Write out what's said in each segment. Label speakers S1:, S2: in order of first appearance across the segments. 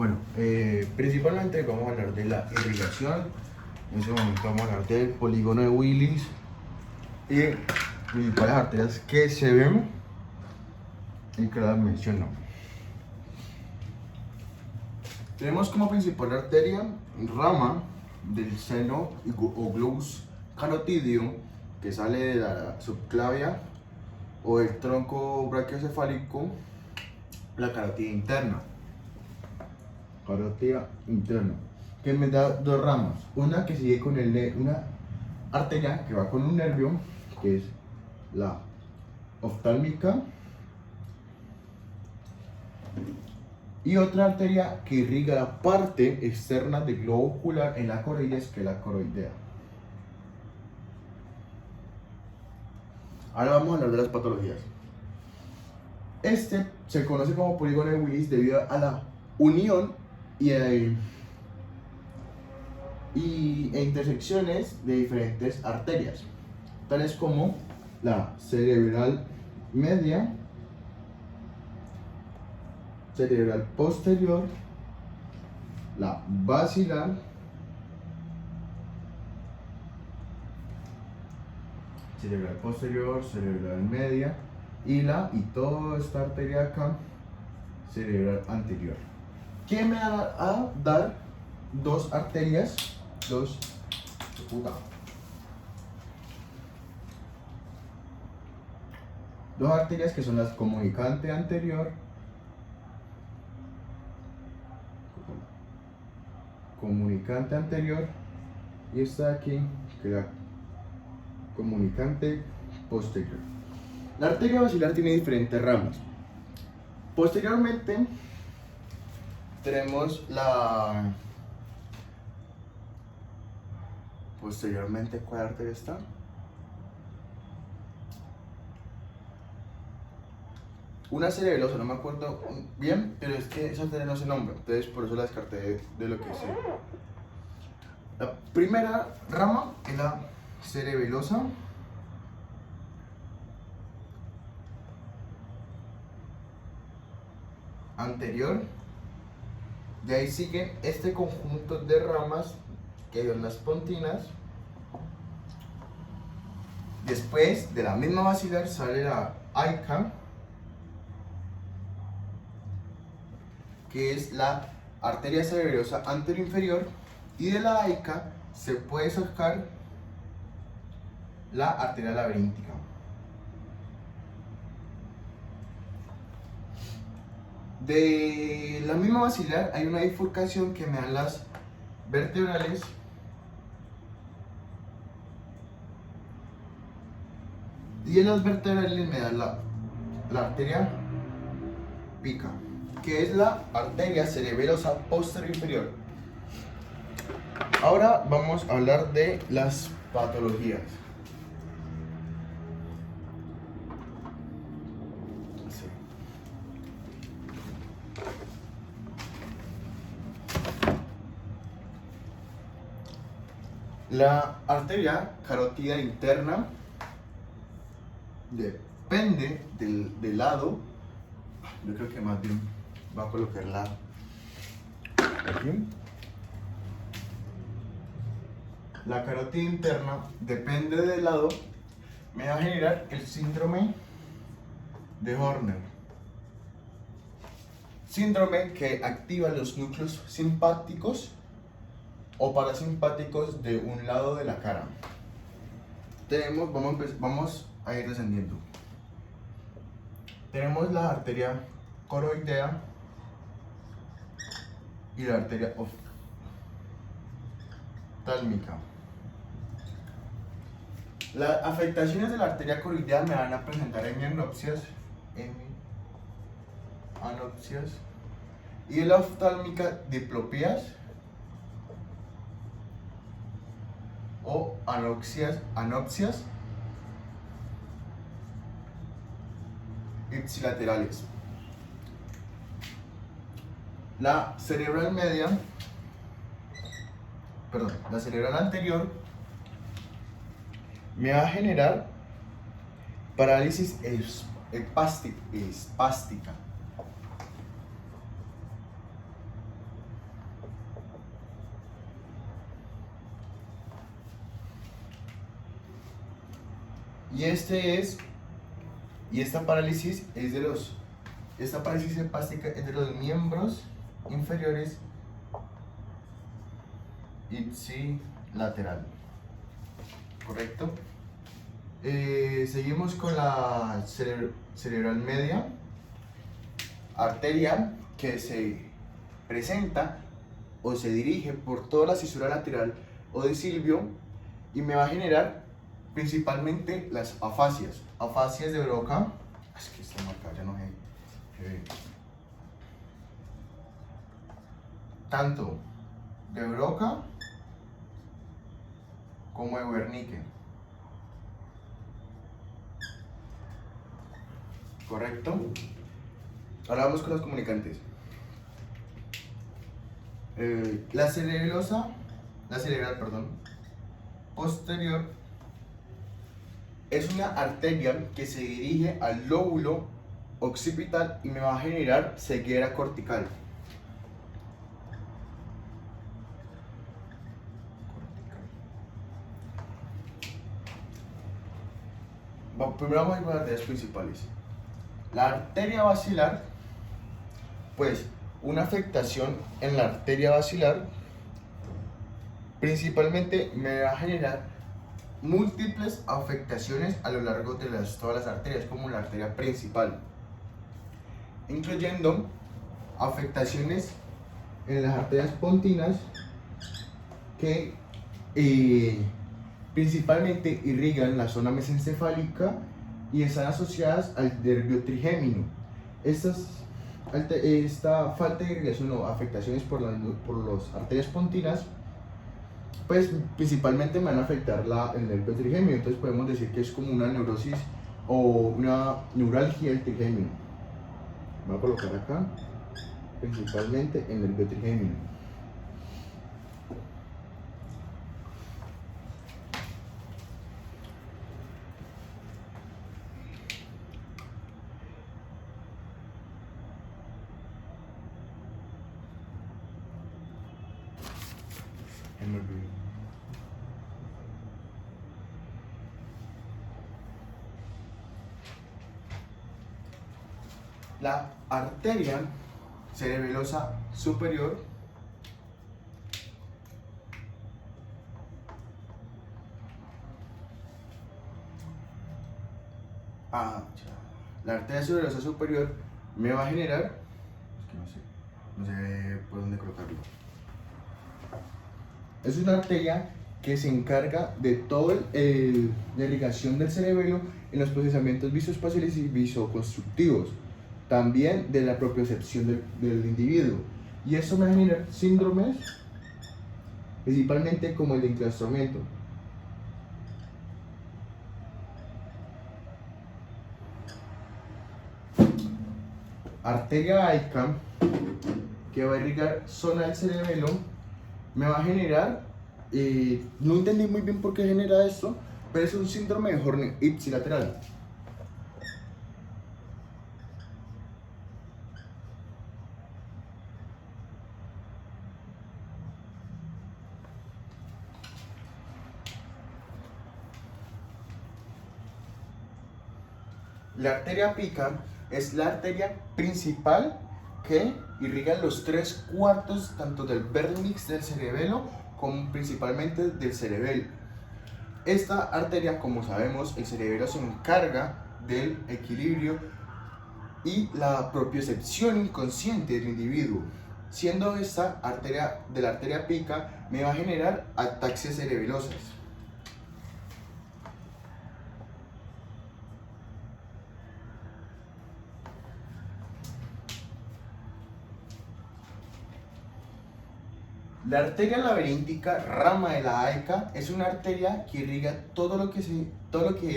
S1: Bueno, principalmente vamos a hablar de la irrigación. En ese momento vamos a hablar del polígono de Willis y principales arterias que se ven y que las menciono. Tenemos como principal arteria rama del seno o globus carotidio que sale de la subclavia o del tronco brachiocefálico, la carótida interna. Carótida interna, que me da dos ramas, una que sigue con una arteria que va con un nervio, que es la oftálmica, y otra arteria que irriga la parte externa del globo ocular en la coroides, que es la coroidea. Ahora vamos a hablar de las patologías. Este se conoce como polígono de Willis debido a la unión e intersecciones de diferentes arterias, tales como la cerebral media, cerebral posterior, la basilar, cerebral posterior, cerebral media y toda esta arteria acá, cerebral anterior, que me va a dar dos arterias, dos arterias que son las comunicante anterior, y esta de aquí, que es la comunicante posterior. La arteria basilar tiene diferentes ramas. Posteriormente tenemos ¿cuál arteria está? Una cerebelosa, no me acuerdo bien, pero es que esa arteria no se nombra, entonces por eso la descarté de lo que sé. La primera rama es la cerebelosa, anterior. De ahí sigue este conjunto de ramas que son las pontinas. Después de la misma basilar sale la aica, que es la arteria cerebrosa anterior inferior, y de la aica se puede sacar la arteria laberíntica. De la misma basilar hay una bifurcación que me dan las vertebrales, y en las vertebrales me dan la arteria pica, que es la arteria cerebrosa posterior inferior. Ahora vamos a hablar de las patologías. La arteria carótida interna depende del lado. Yo creo que más bien va a colocarla aquí. La carótida interna depende del lado, me va a generar el síndrome de Horner. Síndrome que activa los núcleos simpáticos o parasimpáticos de un lado de la cara. Vamos a ir descendiendo. Tenemos la arteria coroidea y la arteria oftálmica. Las afectaciones de la arteria coroidea me van a presentar hemianopsias, y de la oftálmica diplopías o anopsias ipsilaterales. La cerebral anterior me va a generar parálisis espástica. Y esta parálisis es esta parálisis hepática es de los miembros inferiores ipsilateral, ¿correcto? Seguimos con la cerebral media, arteria que se presenta o se dirige por toda la cisura lateral o de Silvio y me va a generar principalmente las afasias de Broca. Es que esta marca ya no sé. Tanto de Broca como de Wernicke. ¿Correcto? Ahora vamos con los comunicantes. La cerebral, posterior es una arteria que se dirige al lóbulo occipital y me va a generar ceguera cortical. Primero vamos a ir con las arterias principales. La arteria basilar, pues una afectación en la arteria basilar principalmente me va a generar múltiples afectaciones a lo largo de todas las arterias, como la arteria principal, incluyendo afectaciones en las arterias pontinas que principalmente irrigan la zona mesencefálica y están asociadas al nervio trigémino. Esta falta de irrigación o afectaciones por las arterias pontinas, pues principalmente me van a afectar el nervio trigémino. Entonces podemos decir que es como una neurosis o una neuralgia del trigémino. Voy a colocar acá principalmente el nervio trigémino. La arteria cerebelosa superior la arteria cerebelosa superior me va a generar, es que no sé por dónde colocarlo. Es una arteria que se encarga de toda la irrigación del cerebelo en los procesamientos visoespaciales y visoconstructivos, también de la propiocepción del individuo. Y eso me va a generar síndromes, principalmente como el de enclaustramiento. Arteria aica, que va a irrigar zona del cerebelo, me va a generar, no entendí muy bien por qué genera esto, pero es un síndrome de Horner ipsilateral. La arteria pica es la arteria principal que irriga los 3/4 tanto del vértex del cerebelo como principalmente del cerebelo. Esta arteria, como sabemos, el cerebelo se encarga del equilibrio y la propiocepción inconsciente del individuo. Siendo esta arteria de la arteria pica, me va a generar ataxias cerebelosas. La arteria laberíntica, rama de la aica, es una arteria que irriga todo lo que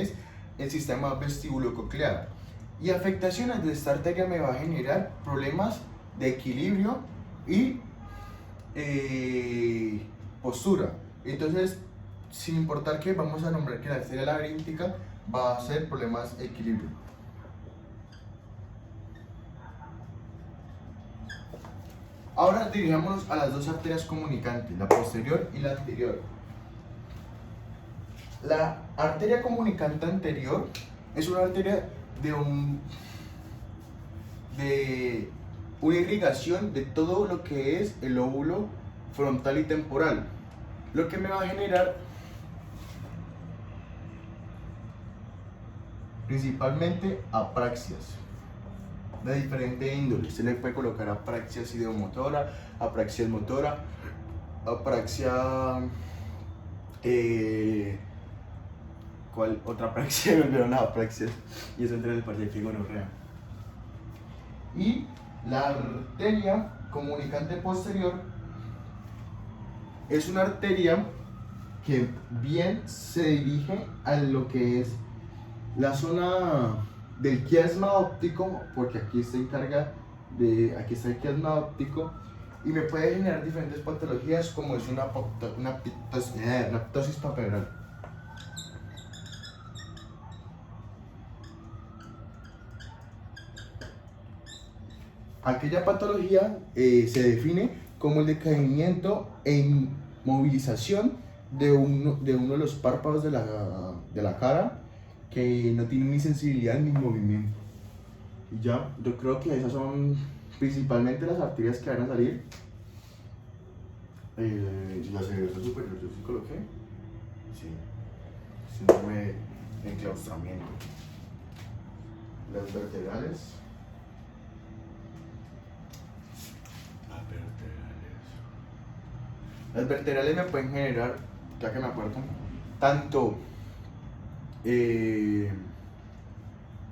S1: es el sistema vestíbulo-coclear. Y afectaciones de esta arteria me va a generar problemas de equilibrio y postura. Entonces, sin importar que vamos a nombrar que la arteria laberíntica va a ser problemas de equilibrio. Ahora dirijámonos a las dos arterias comunicantes, la posterior y la anterior. La arteria comunicante anterior es una arteria de una irrigación de todo lo que es el lóbulo frontal y temporal, lo que me va a generar principalmente apraxias de diferente índole. Se le puede colocar apraxia ideomotora, apraxia motora, apraxia ¿cuál otra apraxia? Me olvidó una apraxia y eso entra en el parche gonorrea. Y la arteria comunicante posterior es una arteria que bien se dirige a lo que es la zona del quiasma óptico, porque aquí se encarga de, aquí está el quiasma óptico, y me puede generar diferentes patologías como es una ptosis papillar. Aquella patología se define como el decaimiento e inmovilización de uno de los párpados de la cara, que no tiene ni sensibilidad ni movimiento. Y ya, yo creo que esas son principalmente las arterias que van a salir. La segregación superior, yo sí coloqué. Sí. Síndrome de enclaustramiento. Las vertebrales. Las vertebrales me pueden generar, ya que me acuerdo, tanto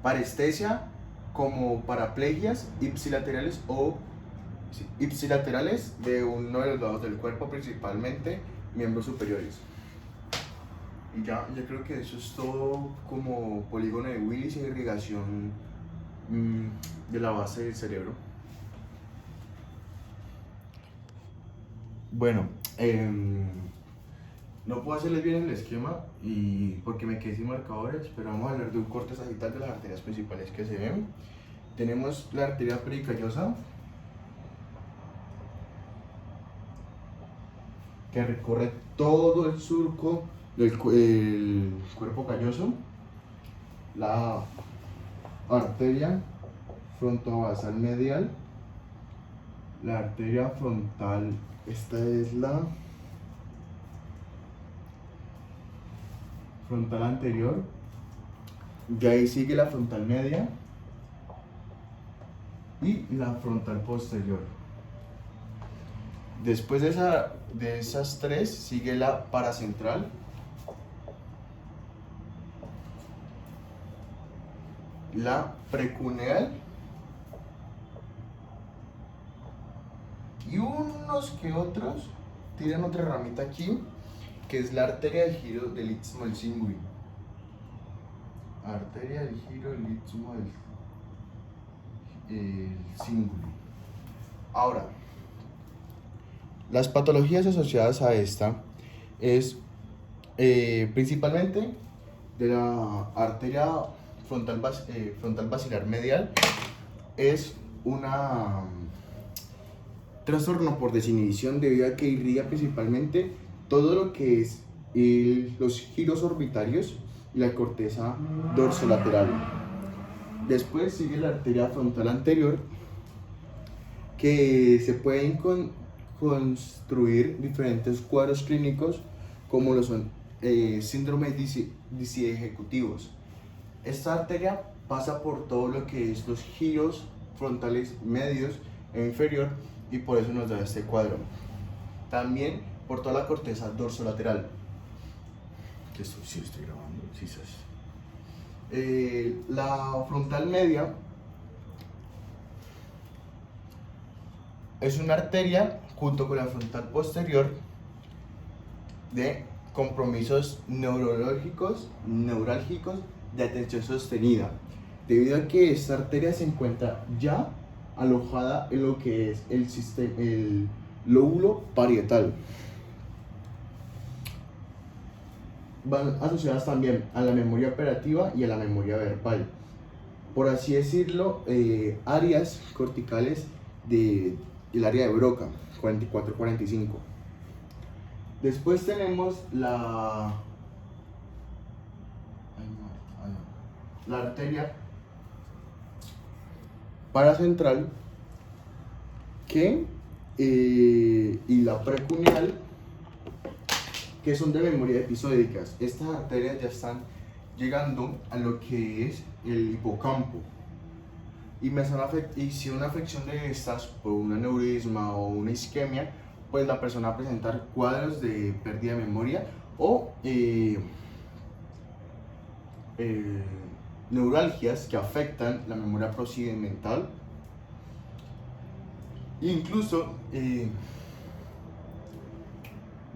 S1: parestesia como paraplegias ipsilaterales ipsilaterales de uno de los lados del cuerpo, principalmente miembros superiores. Y ya, yo creo que eso es todo como polígono de Willis y irrigación de la base del cerebro. Bueno, no puedo hacerles bien el esquema y porque me quedé sin marcadores, pero vamos a hablar de un corte sagital de las arterias principales que se ven. Tenemos la arteria pericallosa, que recorre todo el surco del cuerpo calloso. La arteria frontabasal medial, la arteria frontal, esta es la frontal anterior, y ahí sigue la frontal media y la frontal posterior. Después de esas tres sigue la paracentral, la precuneal y unos que otros tienen otra ramita aquí, que es la arteria del giro del istmo del cingui. Arteria del giro del istmo del cingui. Ahora, las patologías asociadas a esta es principalmente de la arteria frontal basilar medial, es una trastorno por desinhibición debido a que irriga principalmente todo lo que es los giros orbitarios y la corteza dorsolateral. Después sigue la arteria frontal anterior, que se pueden construir diferentes cuadros clínicos como lo son síndromes disiejecutivos. Esta arteria pasa por todo lo que es los giros frontales medios e inferior y por eso nos da este cuadro. También por toda la corteza dorsolateral. Que esto sí estoy grabando, sí, la frontal media es una arteria junto con la frontal posterior de compromisos neurálgicos de atención sostenida, debido a que esta arteria se encuentra ya alojada en lo que es el lóbulo parietal. Van asociadas también a la memoria operativa y a la memoria verbal. Por así decirlo, áreas corticales del área de Broca, 44-45. Después tenemos la la arteria paracentral y la precuneal, que son de memoria episódicas. Estas arterias ya están llegando a lo que es el hipocampo. Y si una afección de estas, por un aneurisma o una isquemia, pues la persona va a presentar cuadros de pérdida de memoria o neuralgias que afectan la memoria procedimental, incluso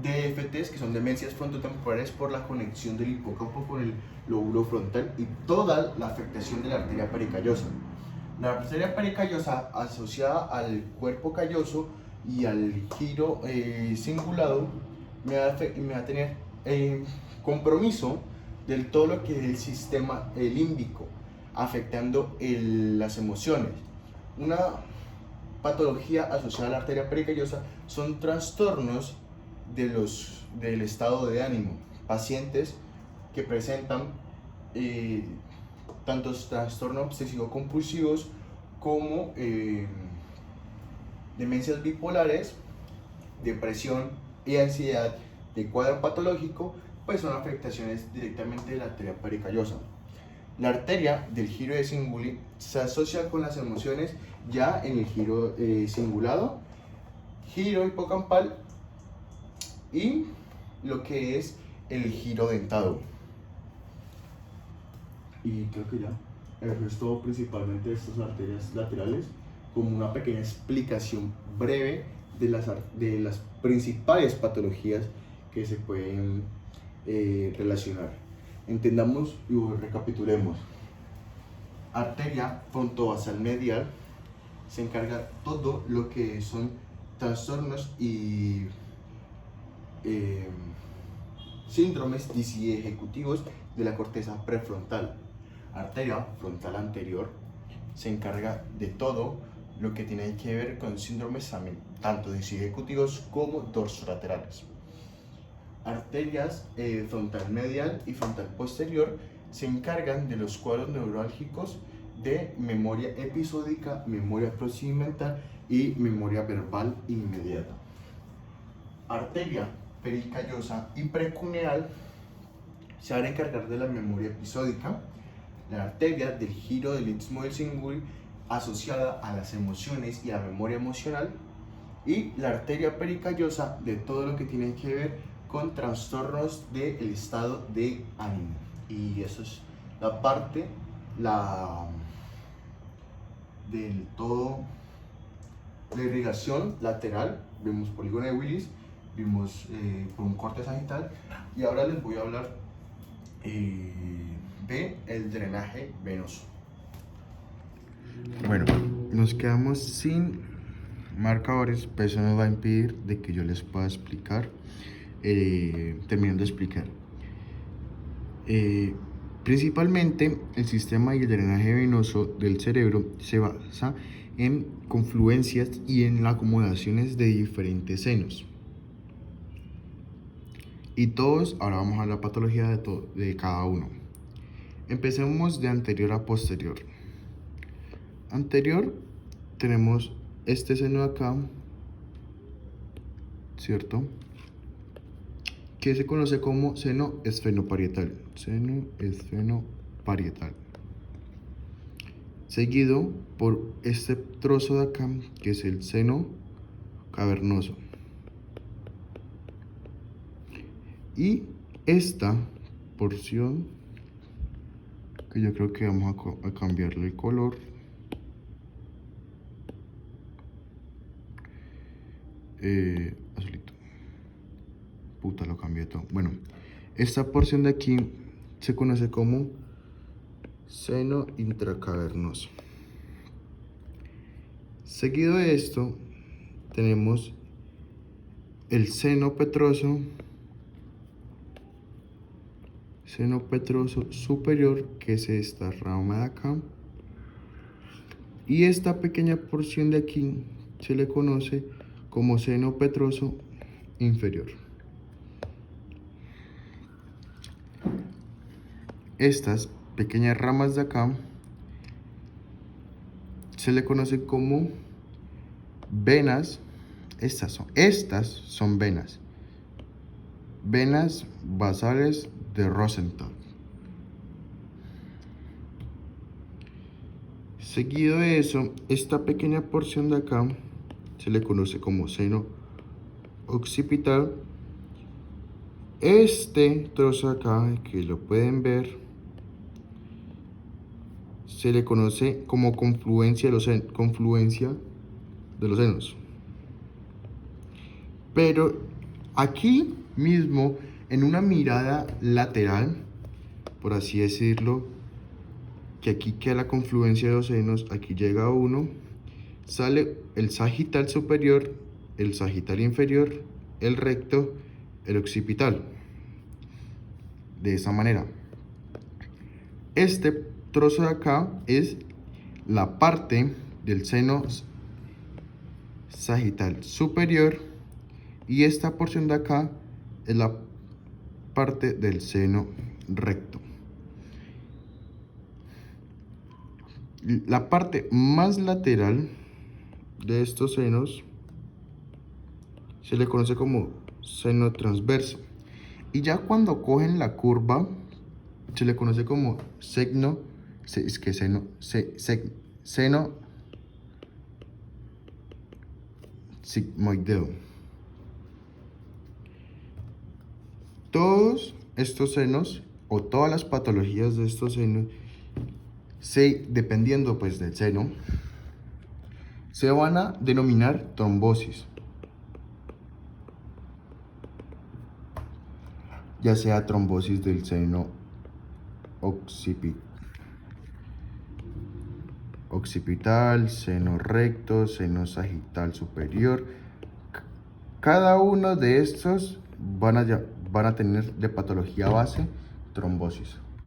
S1: DFTs, que son demencias frontotemporales por la conexión del hipocampo con el lóbulo frontal, y toda la afectación de la arteria pericallosa. La arteria pericallosa, asociada al cuerpo calloso y al giro cingulado, me va a tener compromiso del todo lo que es el sistema límbico, afectando las emociones. Una patología asociada a la arteria pericallosa son trastornos del estado de ánimo. Pacientes que presentan tantos trastornos obsesivo-compulsivos como demencias bipolares, depresión y ansiedad de cuadro patológico, pues son afectaciones directamente de la arteria pericallosa. La arteria del giro de Cinguli se asocia con las emociones ya en el giro cingulado, giro hipocampal y lo que es el giro dentado. Y creo que ya, eso es todo principalmente de estas arterias laterales, como una pequeña explicación breve de las principales patologías que se pueden relacionar. Entendamos y recapitulemos. Arteria frontovasal medial se encarga todo lo que son trastornos y síndromes disiejecutivos de la corteza prefrontal. Arteria frontal anterior se encarga de todo lo que tiene que ver con síndromes también, tanto disiejecutivos como dorsolaterales. Arterias frontal medial y frontal posterior se encargan de los cuadros neurálgicos de memoria episódica, memoria procedimental y memoria verbal inmediata. Arteria pericallosa y precuneal se van a encargar de la memoria episódica. La arteria del giro del istmo del Cinguli, asociada a las emociones y a la memoria emocional, y la arteria pericallosa de todo lo que tiene que ver con trastornos del estado de ánimo. Y eso es la parte del todo de irrigación lateral. Vemos polígono de Willis, vimos por un corte sagital, y ahora les voy a hablar de el drenaje venoso. Bueno, nos quedamos sin marcadores, pero eso nos va a impedir de que yo les pueda explicar, terminando de explicar. Principalmente el sistema de drenaje venoso del cerebro se basa en confluencias y en las acomodaciones de diferentes senos. Y todos, ahora vamos a la patología de cada uno. Empecemos de anterior a posterior. Anterior tenemos este seno de acá, ¿cierto? Que se conoce como seno esfenoparietal. Seno esfenoparietal. Seguido por este trozo de acá, que es el seno cavernoso. Y esta porción, que yo creo que vamos a cambiarle el color. Azulito. Puta, lo cambié todo. Bueno, esta porción de aquí se conoce como seno intracavernoso. Seguido de esto, tenemos el seno petroso superior, que es esta rama de acá, y esta pequeña porción de aquí se le conoce como seno petroso inferior. Estas pequeñas ramas de acá se le conoce como venas. Estas son venas basales de Rosenthal. Seguido de eso, esta pequeña porción de acá se le conoce como seno occipital. Este trozo de acá, que lo pueden ver, se le conoce como confluencia de los senos. Pero aquí mismo, en una mirada lateral, por así decirlo, que aquí queda la confluencia de los senos, aquí llega uno, sale el sagital superior, el sagital inferior, el recto, el occipital. De esa manera. Este trozo de acá es la parte del seno sagital superior y esta porción de acá es la parte del seno recto. La parte más lateral de estos senos se le conoce como seno transverso. Y ya cuando cogen la curva, se le conoce como seno sigmoideo. Todos estos senos, o todas las patologías de estos senos, dependiendo pues del seno, se van a denominar trombosis. Ya sea trombosis del seno occipital, seno recto, seno sagital superior. Cada uno de estos van a tener de patología base trombosis.